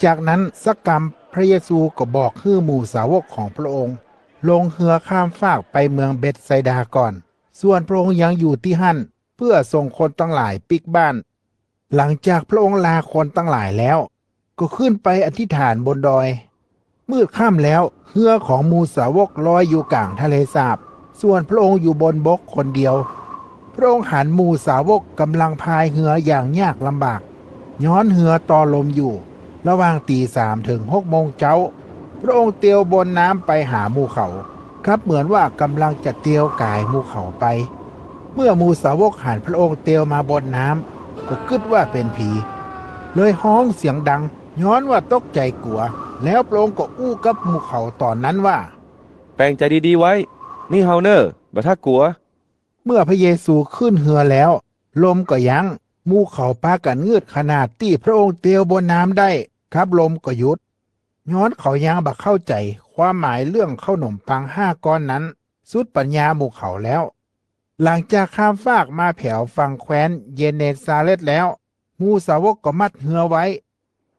จากนั้นสักกรรมพระเยซูก็บอกให้หมู่สาวกของพระองค์ลงเรือข้ามฟากไปเมืองเบธไซดาก่อน ส่วนพระองค์ยังอยู่ที่หั่นเพื่อส่งคนตั้งหลายปิกบ้าน หลังจากพระองค์ลาคนตั้งหลายแล้ว ก็ขึ้นไปอธิษฐานบนดอย มืดค่ำแล้วเรือของหมู่สาวกลอยอยู่กลางทะเลสาบ ส่วนพระองค์อยู่บนบกคนเดียว พระองค์หันหมู่สาวกกำลังพายเรืออย่างยากลำบาก ย้อนเรือต่อลมอยู่ ระหว่างตี 3ถึง6 โมงเช้า พระองค์เตียวบนน้ำไปหาหมู่เขา ครับเหมือนว่ากำลังจะเตียวกายหมู่เขาไป เมื่อหมู่สาวกหันพระองค์เตียวมาบนน้ำก็คิดว่าเป็นผี เลยฮ้องเสียงดัง ย้อนว่าตกใจกลัว แล้วพระองค์ก็อู้กับหมู่เขาตอนนั้นว่า แปลงใจดีๆไว้ นี่เฮาเนอร์บ่ถ้ากลัว เมื่อพระเยซูขึ้นเหือแล้ว ลมก็ยัง้งหมู่เขาพากันเงืดขนาดที่พระองค์เตียวบนน้ำได้ ครับลมก็หยุด ย้อนเขายังบักเข้าใจความหมายเรื่องข้าวหนมปัง5 ก้อนนั้น สุดปัญญาหมู่เขาแล้ว หลังจากข้ามฟากมาแผ่วฝั่งแคว้นเยเนซาเล็ตแล้วหมู่สาวกก็มัดเหือไว้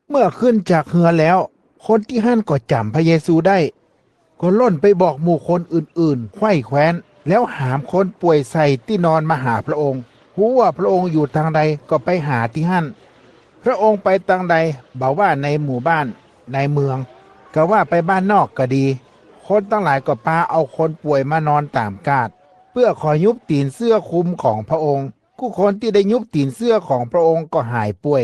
เมื่อขึ้นจากเหือแล้ว คนที่หั่นก็จำพระเยซูได้ ก็ล่นไปบอกหมู่คนอื่นๆไขว้แคว้นแล้วหามคนป่วยใส่ที่นอนมาหาพระองค์หูว่าพระองค์อยู่ทางใดก็ไปหาที่หั่นพระองค์ไปทางใดบอกว่าในหมู่บ้านในเมืองก็ว่าไปบ้านนอกก็ดี คนตั้งหลายก็พาเอาคนป่วยมานอนตามกาดเพื่อขอยุบตีนเสื้อคลุมของพระองค์ผู้คนที่ได้ยุบตีนเสื้อของพระองค์ก็หายป่วย